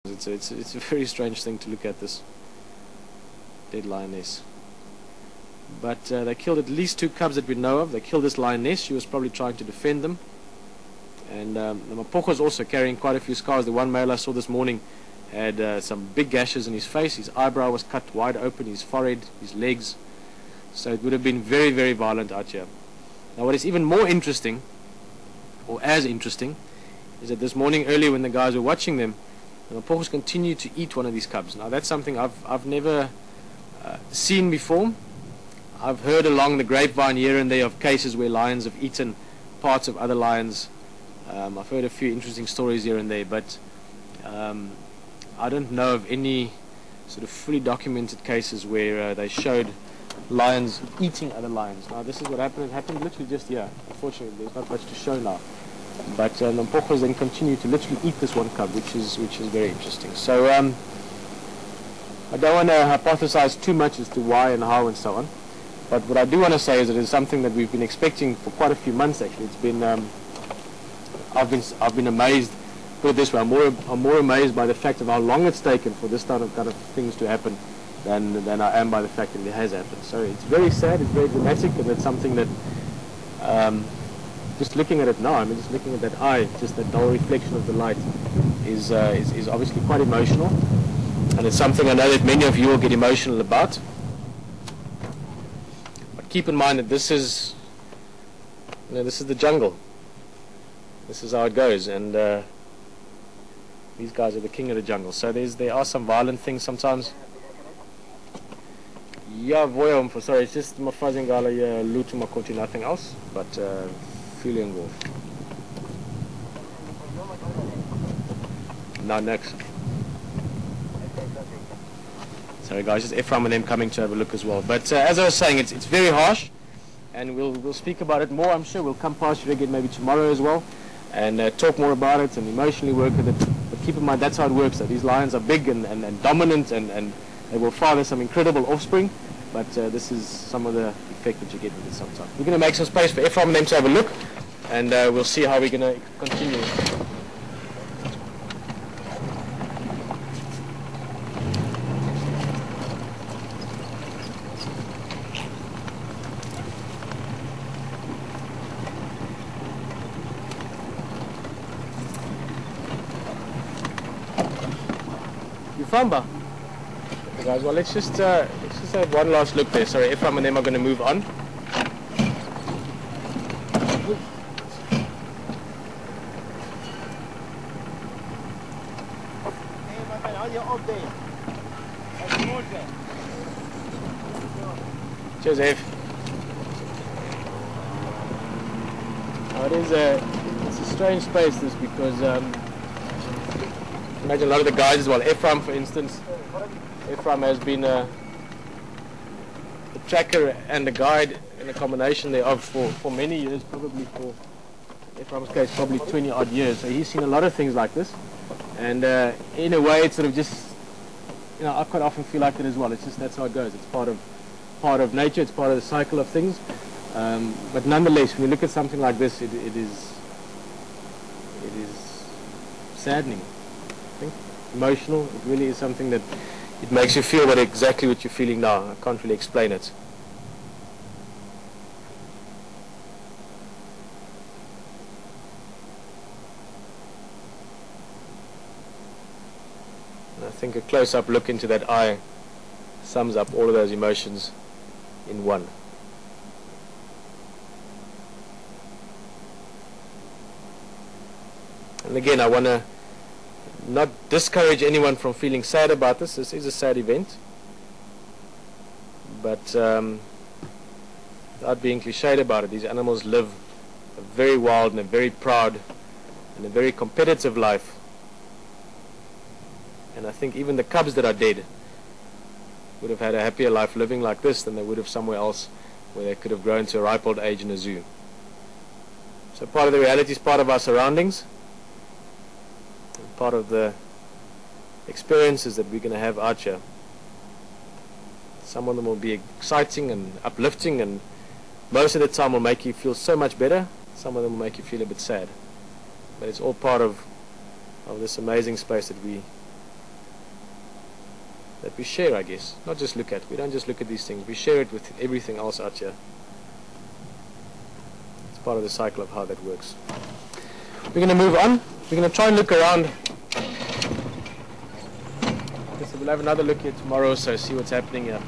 It's a very strange thing to look at, this dead lioness. But they killed at least 2 cubs that we know of. They killed this lioness. She was probably trying to defend them. And the Mapogo is also carrying quite a few scars. The one male I saw this morning had some big gashes in his face. His eyebrow was cut wide open, his forehead, his legs. So it would have been very, very violent out here. Now what is even more interesting, or as interesting, is that this morning earlier when the guys were watching them, the Mapogos continued to eat one of these cubs. Now that's something I've never seen before. I've heard along the grapevine here and there of cases where lions have eaten parts of other lions. I've heard a few interesting stories here and there, but I don't know of any sort of fully documented cases where they showed lions eating other lions. Now this is what happened. It happened literally just here. Unfortunately, there's not much to show now. But the Mapogos then continue to literally eat this one cub, which is very interesting. So I don't want to hypothesize too much as to why and how and so on. But what I do want to say is that it's something that we've been expecting for quite a few months. Actually, it's been I've been amazed. Put it this way, I'm more amazed by the fact of how long it's taken for this kind of things to happen than I am by the fact that it has happened. So it's very sad, it's very dramatic, and it's something that just looking at it now, I mean, just looking at that eye, just that dull reflection of the light is obviously quite emotional, and it's something I know that many of you will get emotional about. But keep in mind that this is the jungle. This is how it goes, and these guys are the king of the jungle. So there are some violent things sometimes. Yeah, voyam, sorry, it's just my fuzzing gala loot to my country, nothing else, but feeling wolf. No, next. Sorry guys, just Ephraim and them coming to have a look as well. But as I was saying, it's very harsh, and we'll speak about it more, I'm sure. We'll come past you again maybe tomorrow as well, and talk more about it and emotionally work with it. But keep in mind, that's how it works. So these lions are big and dominant, and they will father some incredible offspring. But this is some of the effect that you get with it sometimes. We're going to make some space for Ephraim and them to have a look, and we'll see how we're going to continue. Famba. Okay, guys, well let's just have one last look there. Sorry, Ephraim and them are going to move on. Cheers, Ev. Now it's a strange space, this, because imagine a lot of the guys as well. Ephraim, for instance, Ephraim has been a tracker and a guide in a combination thereof for many years, probably for Ephraim's case, probably 20 odd years. So he's seen a lot of things like this, and in a way, it's sort of just, I quite often feel like it as well. It's just that's how it goes. It's part of nature. It's part of the cycle of things. But nonetheless, when you look at something like this, it is saddening. Emotional. It really is something that it makes you feel exactly what you're feeling now. I can't really explain it. And I think a close-up look into that eye sums up all of those emotions in one. And again, I want to not discourage anyone from feeling sad about this. This is a sad event, but without being cliched about it, these animals live a very wild and a very proud and a very competitive life, and I think even the cubs that are dead would have had a happier life living like this than they would have somewhere else where they could have grown to a ripe old age in a zoo. So part of the reality is part of our surroundings, part of the experiences that we're going to have out here. Some of them will be exciting and uplifting, and most of the time will make you feel so much better. Some of them will make you feel a bit sad. But it's all part of this amazing space that we that we share, I guess. Not just look at. We don't just look at these things. We share it with everything else out here. It's part of the cycle of how that works. We're going to move on. We're going to try and look around. So we'll have another look here tomorrow, so see what's happening here.